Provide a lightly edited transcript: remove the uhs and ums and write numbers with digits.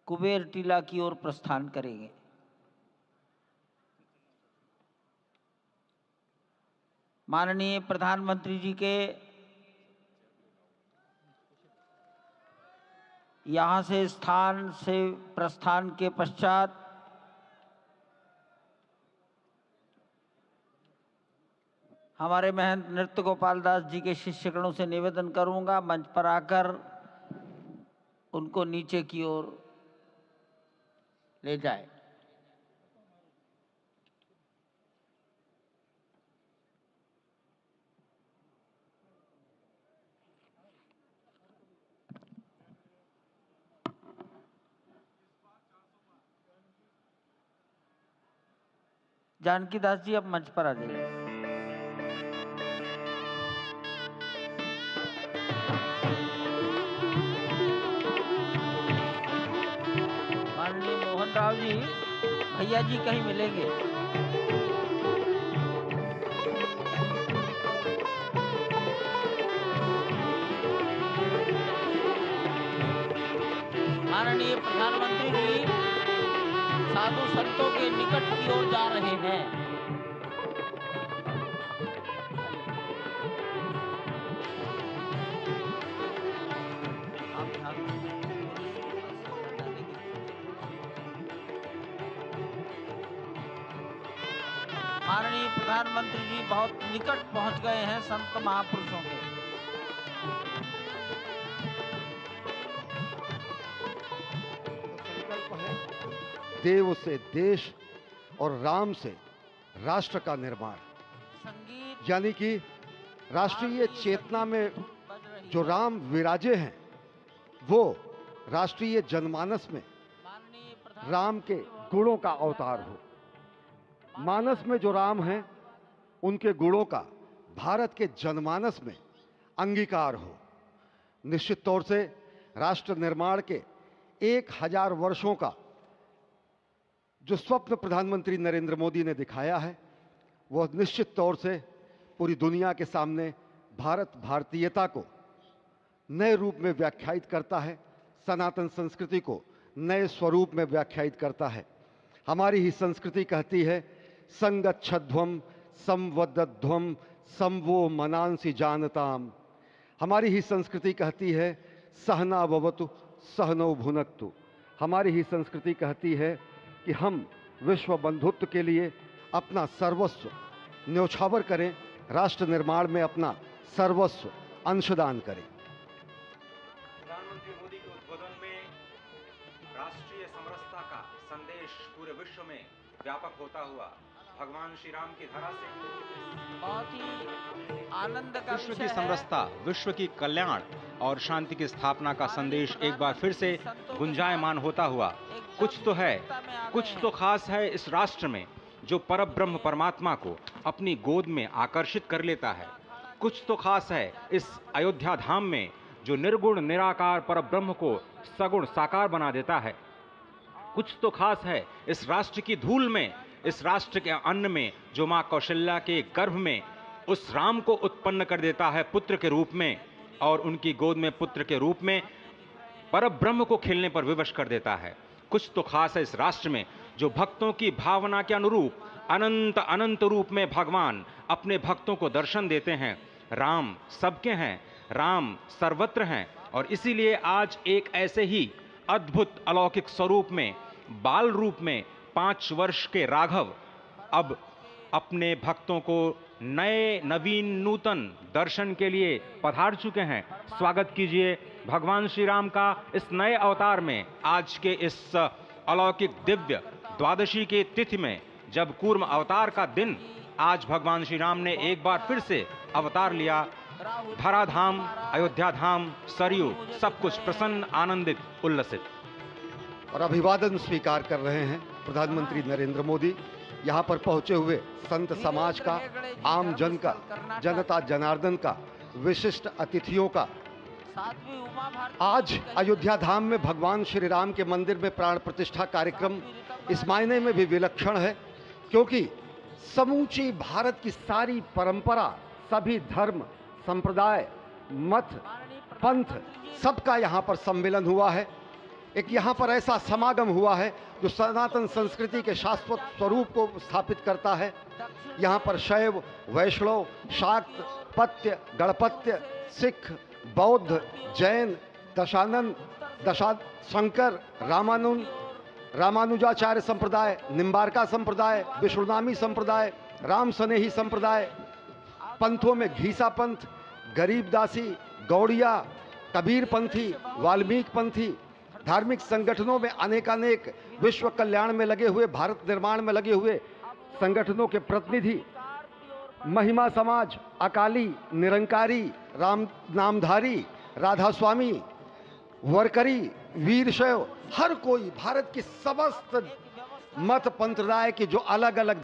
कुबेर टीला की ओर प्रस्थान करेंगे। माननीय प्रधानमंत्री जी के यहाँ से स्थान से प्रस्थान के पश्चात हमारे महंत नृत्य गोपाल दास जी के शिष्यगणों से निवेदन करूंगा मंच पर आकर उनको नीचे की ओर ले जाए। जानकी दास जी अब मंच पर आ जाइए। माननीय मोहन राव जी भैया जी कहीं मिलेंगे। माननीय प्रधानमंत्री जी साधु संतों के निकट की ओर जा रहे हैं। माननीय प्रधानमंत्री जी बहुत निकट पहुंच गए हैं संत महापुरुषों के। संकल्प है देव से देश और राम से राष्ट्र का निर्माण, यानी कि राष्ट्रीय चेतना में जो राम विराजे हैं वो राष्ट्रीय जनमानस में राम के गुणों का अवतार हो। मानस में जो राम हैं उनके गुणों का भारत के जनमानस में अंगीकार हो। निश्चित तौर से राष्ट्र निर्माण के 1000 वर्षों का जो स्वप्न प्रधानमंत्री नरेंद्र मोदी ने दिखाया है वह निश्चित तौर से पूरी दुनिया के सामने भारत भारतीयता को नए रूप में व्याख्यायित करता है, सनातन संस्कृति को नए स्वरूप में व्याख्यायित करता है। हमारी ही संस्कृति कहती है संगच्छध्वम संवदध्वम संवो मनांसि जानताम। हमारी ही संस्कृति कहती है सहना भवतु सहनो भुनक्तु। हमारी ही संस्कृति कहती है कि हम विश्व बंधुत्व के लिए अपना सर्वस्व न्यौछावर करें, राष्ट्र निर्माण में अपना सर्वस्व अंशदान करें। प्रधानमंत्री मोदी के उद्बोधन में राष्ट्रीय समरसता का संदेश पूरे विश्व में व्यापक होता हुआ भगवान श्री राम की धरा से बहुत ही आनंद का विश्व विषय की है। समरसता, विश्व की कल्याण और शांति की स्थापना का संदेश एक बार फिर से गुंजायमान होता हुआ कुछ तो है, कुछ तो खास है इस राष्ट्र में जो परब्रह्म परमात्मा को अपनी गोद में आकर्षित कर लेता है। कुछ तो खास है इस अयोध्या धाम में जो निर्गुण निराकार परब्रह्म को सगुण साकार बना देता है। कुछ तो खास है इस राष्ट्र की धूल में, इस राष्ट्र के अन्न में जो मां कौशल्या के गर्भ में उस राम को उत्पन्न कर देता है पुत्र के रूप में, और उनकी गोद में पुत्र के रूप में परब्रह्म को खेलने पर विवश कर देता है। कुछ तो खास है इस राष्ट्र में जो भक्तों की भावना के अनुरूप अनंत अनंत रूप में भगवान अपने भक्तों को दर्शन देते हैं। राम सबके हैं, राम सर्वत्र हैं, और इसीलिए आज एक ऐसे ही अद्भुत अलौकिक स्वरूप में, बाल रूप में 5 वर्ष के राघव अब अपने भक्तों को नए नवीन नूतन दर्शन के लिए पधार चुके हैं। स्वागत कीजिए भगवान श्री राम का इस नए अवतार में। आज के इस अलौकिक दिव्य द्वादशी के तिथि में, जब कूर्म अवतार का दिन, आज भगवान श्री राम ने एक बार फिर से अवतार लिया। धराधाम, अयोध्या धाम, सरयू, सब कुछ प्रसन्न, आनंदित, उल्लसित। और अभिवादन स्वीकार कर रहे हैं प्रधानमंत्री नरेंद्र मोदी। यहाँ पर पहुंचे हुए संत समाज का, आम जन का, जनता जनार्दन का, विशिष्ट अतिथियों का। आज अयोध्या धाम में भगवान श्री राम के मंदिर में प्राण प्रतिष्ठा कार्यक्रम इस मायने में भी विलक्षण है क्योंकि समूची भारत की सारी परंपरा, सभी धर्म, संप्रदाय, मत, पंथ, सबका यहाँ पर सम्मेलन हुआ है। एक यहाँ पर ऐसा समागम हुआ है जो सनातन संस्कृति के शाश्वत स्वरूप को स्थापित करता है। यहाँ पर शैव, वैष्णव, शाक्त, पत्य, गणपत्य, सिख, बौद्ध, जैन, दशानंद, शंकर, रामानुजाचार्य संप्रदाय, निम्बारका संप्रदाय, विष्णुनामी संप्रदाय, राम स्नेही संप्रदाय, पंथों में घीसा पंथ, गरीबदासी, गौड़िया, कबीर पंथी, वाल्मीकि पंथी, धार्मिक संगठनों में अनेकानेक विश्व कल्याण में लगे हुए, भारत निर्माण में लगे हुए संगठनों के प्रतिनिधि, महिमा समाज, अकाली, निरंकारी, नामधारी, राधा स्वामी, वरकरी, वीरशैव, हर कोई भारत की समस्त मत पंथराय की जो अलग अलग